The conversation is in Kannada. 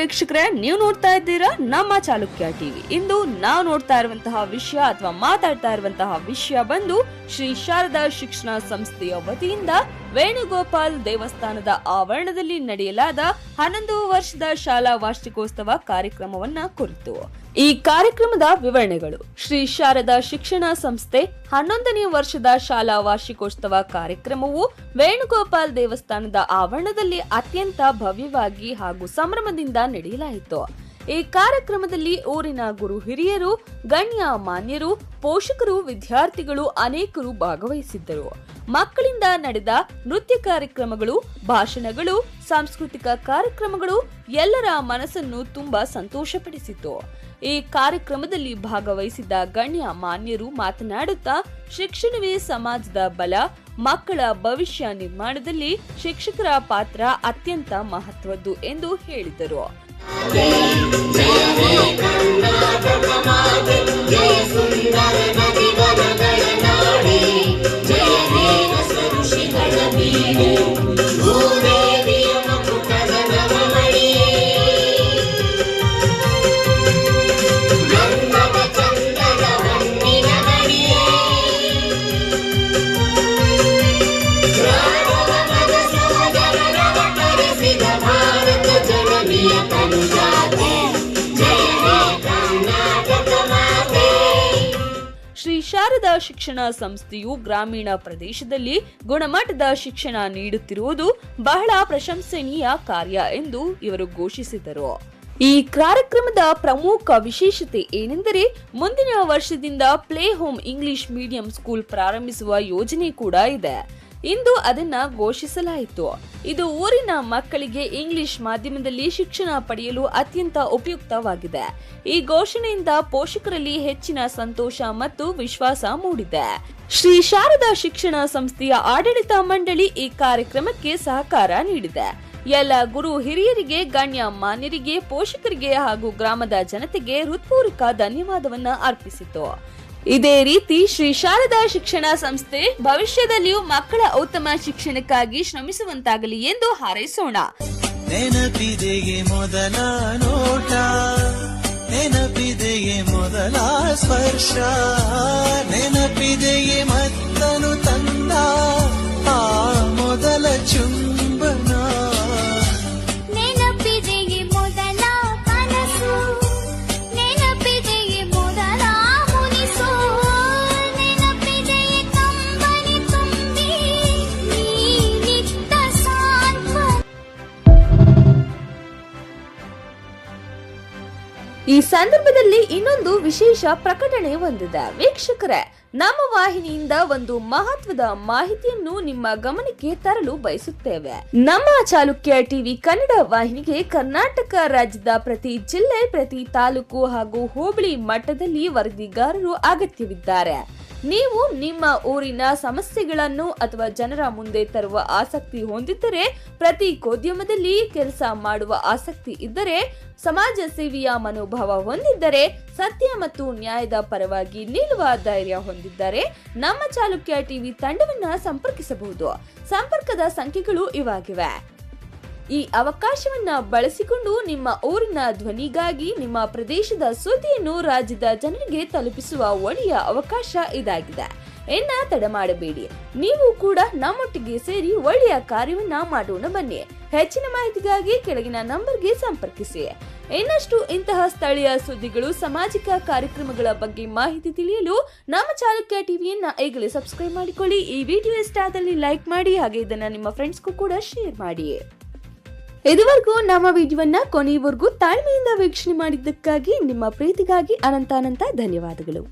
ವೀಕ್ಷಕರೇ, ನೀವು ನೋಡ್ತಾ ಇದ್ದೀರಾ ನಮ್ಮ ಚಾಲುಕ್ಯ ಟಿವಿ. ಇಂದು ನಾವು ನೋಡ್ತಾ ಇರುವಂತಹ ವಿಷಯ ಅಥವಾ ಮಾತಾಡ್ತಾ ಇರುವಂತಹ ವಿಷಯ ಬಂದು ಶ್ರೀ ಶಾರದಾ ಶಿಕ್ಷಣ ಸಂಸ್ಥೆಯ ವತಿಯಿಂದ ವೇಣುಗೋಪಾಲ್ ದೇವಸ್ಥಾನದ ಆವರಣದಲ್ಲಿ ನಡೆಯಲಾದ 11 ವರ್ಷದ ಶಾಲಾ ವಾರ್ಷಿಕೋತ್ಸವ ಕಾರ್ಯಕ್ರಮವನ್ನ ಕುರಿತು. ಈ ಕಾರ್ಯಕ್ರಮದ ವಿವರಣೆಗಳು. ಶ್ರೀ ಶಾರದಾ ಶಿಕ್ಷಣ ಸಂಸ್ಥೆ 11ನೇ ವರ್ಷದ ಶಾಲಾ ವಾರ್ಷಿಕೋತ್ಸವ ಕಾರ್ಯಕ್ರಮವು ವೇಣುಗೋಪಾಲ್ ದೇವಸ್ಥಾನದ ಆವರಣದಲ್ಲಿ ಅತ್ಯಂತ ಭವ್ಯವಾಗಿ ಹಾಗೂ ಸಂಭ್ರಮದಿಂದ ನಡೆಯಲಾಯಿತು. ಈ ಕಾರ್ಯಕ್ರಮದಲ್ಲಿ ಊರಿನ ಗುರು ಹಿರಿಯರು, ಗಣ್ಯ ಮಾನ್ಯರು, ಪೋಷಕರು, ವಿದ್ಯಾರ್ಥಿಗಳು ಅನೇಕರು ಭಾಗವಹಿಸಿದ್ದರು. ಮಕ್ಕಳಿಂದ ನಡೆದ ನೃತ್ಯ ಕಾರ್ಯಕ್ರಮಗಳು, ಭಾಷಣಗಳು, ಸಾಂಸ್ಕೃತಿಕ ಕಾರ್ಯಕ್ರಮಗಳು ಎಲ್ಲರ ಮನಸ್ಸನ್ನು ತುಂಬಾ ಸಂತೋಷಪಡಿಸಿತು. ಈ ಕಾರ್ಯಕ್ರಮದಲ್ಲಿ ಭಾಗವಹಿಸಿದ್ದ ಗಣ್ಯ ಮಾನ್ಯರು ಮಾತನಾಡುತ್ತಾ, ಶಿಕ್ಷಣವೇ ಸಮಾಜದ ಬಲ, ಮಕ್ಕಳ ಭವಿಷ್ಯ ನಿರ್ಮಾಣದಲ್ಲಿ ಶಿಕ್ಷಕರ ಪಾತ್ರ ಅತ್ಯಂತ ಮಹತ್ವದ್ದು ಎಂದು ಹೇಳಿದರು. ಶ್ರೀ ಶಾರದಾ ಶಿಕ್ಷಣ ಸಂಸ್ಥೆಯು ಗ್ರಾಮೀಣ ಪ್ರದೇಶದಲ್ಲಿ ಗುಣಮಟ್ಟದ ಶಿಕ್ಷಣ ನೀಡುತ್ತಿರುವುದು ಬಹಳ ಪ್ರಶಂಸನೀಯ ಕಾರ್ಯ ಎಂದು ಇವರು ಘೋಷಿಸಿದರು. ಈ ಕಾರ್ಯಕ್ರಮದ ಪ್ರಮುಖ ವಿಶೇಷತೆ ಏನೆಂದರೆ, ಮುಂದಿನ ವರ್ಷದಿಂದ play home English medium school ಪ್ರಾರಂಭಿಸುವ ಯೋಜನೆ ಕೂಡ ಇದೆ. ಇಂದು ಅದನ್ನ ಘೋಷಿಸಲಾಯಿತು. ಇದು ಊರಿನ ಮಕ್ಕಳಿಗೆ ಇಂಗ್ಲಿಷ್ ಮಾಧ್ಯಮದಲ್ಲಿ ಶಿಕ್ಷಣ ಪಡೆಯಲು ಅತ್ಯಂತ ಉಪಯುಕ್ತವಾಗಿದೆ. ಈ ಘೋಷಣೆಯಿಂದ ಪೋಷಕರಲ್ಲಿ ಹೆಚ್ಚಿನ ಸಂತೋಷ ಮತ್ತು ವಿಶ್ವಾಸ ಮೂಡಿದೆ. ಶ್ರೀ ಶಾರದಾ ಶಿಕ್ಷಣ ಸಂಸ್ಥೆಯ ಆಡಳಿತ ಮಂಡಳಿ ಈ ಕಾರ್ಯಕ್ರಮಕ್ಕೆ ಸಹಕಾರ ನೀಡಿದೆ. ಎಲ್ಲ ಗುರು ಹಿರಿಯರಿಗೆ, ಗಣ್ಯ ಮಾನ್ಯರಿಗೆ, ಪೋಷಕರಿಗೆ ಹಾಗೂ ಗ್ರಾಮದ ಜನತೆಗೆ ಹೃತ್ಪೂರ್ವಕ ಧನ್ಯವಾದವನ್ನ ಅರ್ಪಿಸಿತು. ಇದೇ ರೀತಿ ಶ್ರೀ ಶಾರದಾ ಶಿಕ್ಷಣ ಸಂಸ್ಥೆ ಭವಿಷ್ಯದಲ್ಲಿಯೂ ಮಕ್ಕಳ ಉತ್ತಮ ಶಿಕ್ಷಣಕ್ಕಾಗಿ ಶ್ರಮಿಸುವಂತಾಗಲಿ ಎಂದು ಹಾರೈಸೋಣ. ನೆನಪಿದೆಯೇ ಮೊದಲ ನೋಟ, ನೆನಪಿದೆಯೇ ಮೊದಲ ಸ್ಪರ್ಶ, ನೆನಪಿದೆಯೇ ಮತ್ತನು ತಂದ ಆ ಮೊದಲ ಚುಂಬನ, ನೆನಪಿದೆಯೇ ಮೊದಲ ಕನಸು, ನೆನಪಿದೆಯೇ ಮೊದಲ ಮುನಿಸು, ನೆನಪಿದೆಯೇ ಕಂಬನಿ ತುಂಬಿ ನೀನಿತ್ತ ಸಾಂತ್ವನ. ಈ ಸಂದರ್ಭದಲ್ಲಿ ಇನ್ನೊಂದು ವಿಶೇಷ ಪ್ರಕಟಣೆ ಹೊಂದಿದೆ. ವೀಕ್ಷಕರೇ, ನಮ್ಮ ವಾಹಿನಿಯಿಂದ ಒಂದು ಮಹತ್ವದ ಮಾಹಿತಿಯನ್ನು ನಿಮ್ಮ ಗಮನಕ್ಕೆ ತರಲು ಬಯಸುತ್ತೇವೆ. ನಮ್ಮ ಚಾಲುಕ್ಯ ಟಿವಿ ಕನ್ನಡ ವಾಹಿನಿಗೆ ಕರ್ನಾಟಕ ರಾಜ್ಯದ ಪ್ರತಿ ಜಿಲ್ಲೆ, ಪ್ರತಿ ತಾಲೂಕು ಹಾಗೂ ಹೋಬಳಿ ಮಟ್ಟದಲ್ಲಿ ವರದಿಗಾರರು ಅಗತ್ಯವಿದ್ದಾರೆ. ನೀವು ನಿಮ್ಮ ಊರಿನ ಸಮಸ್ಯೆಗಳನ್ನು ಅಥವಾ ಜನರ ಮುಂದೆ ತರುವ ಆಸಕ್ತಿ ಹೊಂದಿದ್ದರೆ, ಪ್ರತಿ ಉದ್ಯಮದಲ್ಲಿ ಕೆಲಸ ಮಾಡುವ ಆಸಕ್ತಿ ಇದ್ದರೆ, ಸಮಾಜ ಸೇವೆಯ ಮನೋಭಾವ ಹೊಂದಿದ್ದರೆ, ಸತ್ಯ ಮತ್ತು ನ್ಯಾಯದ ಪರವಾಗಿ ನಿಲ್ಲುವ ಧೈರ್ಯ ಹೊಂದಿದ್ದರೆ ನಮ್ಮ ಚಾಲುಕ್ಯ ಟಿವಿ ತಂಡವನ್ನ ಸಂಪರ್ಕಿಸಬಹುದು. ಸಂಪರ್ಕದ ಸಂಖ್ಯೆಗಳು ಇವಾಗಿವೆ. ಈ ಅವಕಾಶವನ್ನ ಬಳಸಿಕೊಂಡು ನಿಮ್ಮ ಊರಿನ ಧ್ವನಿಗಾಗಿ ನಿಮ್ಮ ಪ್ರದೇಶದ ಸುದ್ದಿಯನ್ನು ರಾಜ್ಯದ ಜನರಿಗೆ ತಲುಪಿಸುವ ಒಳ್ಳೆಯ ಅವಕಾಶ ಇದಾಗಿದೆ. ಇನ್ನ ತಡ ಮಾಡಬೇಡಿ, ನೀವು ಕೂಡ ನಮ್ಮೊಟ್ಟಿಗೆ ಸೇರಿ ಒಳ್ಳೆಯ ಕಾರ್ಯವನ್ನ ಮಾಡೋಣ ಬನ್ನಿ. ಹೆಚ್ಚಿನ ಮಾಹಿತಿಗಾಗಿ ಕೆಳಗಿನ ನಂಬರ್ಗೆ ಸಂಪರ್ಕಿಸಿ. ಇನ್ನಷ್ಟು ಇಂತಹ ಸ್ಥಳೀಯ ಸುದ್ದಿಗಳು, ಸಾಮಾಜಿಕ ಕಾರ್ಯಕ್ರಮಗಳ ಬಗ್ಗೆ ಮಾಹಿತಿ ತಿಳಿಯಲು ನಮ್ಮ ಚಾಲುಕ್ಯ ಟಿವಿಯನ್ನ ಈಗಲೇ ಸಬ್ಸ್ಕ್ರೈಬ್ ಮಾಡಿಕೊಳ್ಳಿ. ಈ ವಿಡಿಯೋ ಇಷ್ಟ ಆದಲ್ಲಿ ಲೈಕ್ ಮಾಡಿ, ಹಾಗೆ ಇದನ್ನ ನಿಮ್ಮ ಫ್ರೆಂಡ್ಸ್ಗೂ ಕೂಡ ಶೇರ್ ಮಾಡಿ. ಇದುವರೆಗೂ ನಮ್ಮ ವಿಡಿಯೋವನ್ನ ಕೊನೆಯವರೆಗೂ ತಾಳ್ಮೆಯಿಂದ ವೀಕ್ಷಣೆ ಮಾಡಿದ್ದಕ್ಕಾಗಿ ನಿಮ್ಮ ಪ್ರೀತಿಗಾಗಿ ಅನಂತ ಧನ್ಯವಾದಗಳು.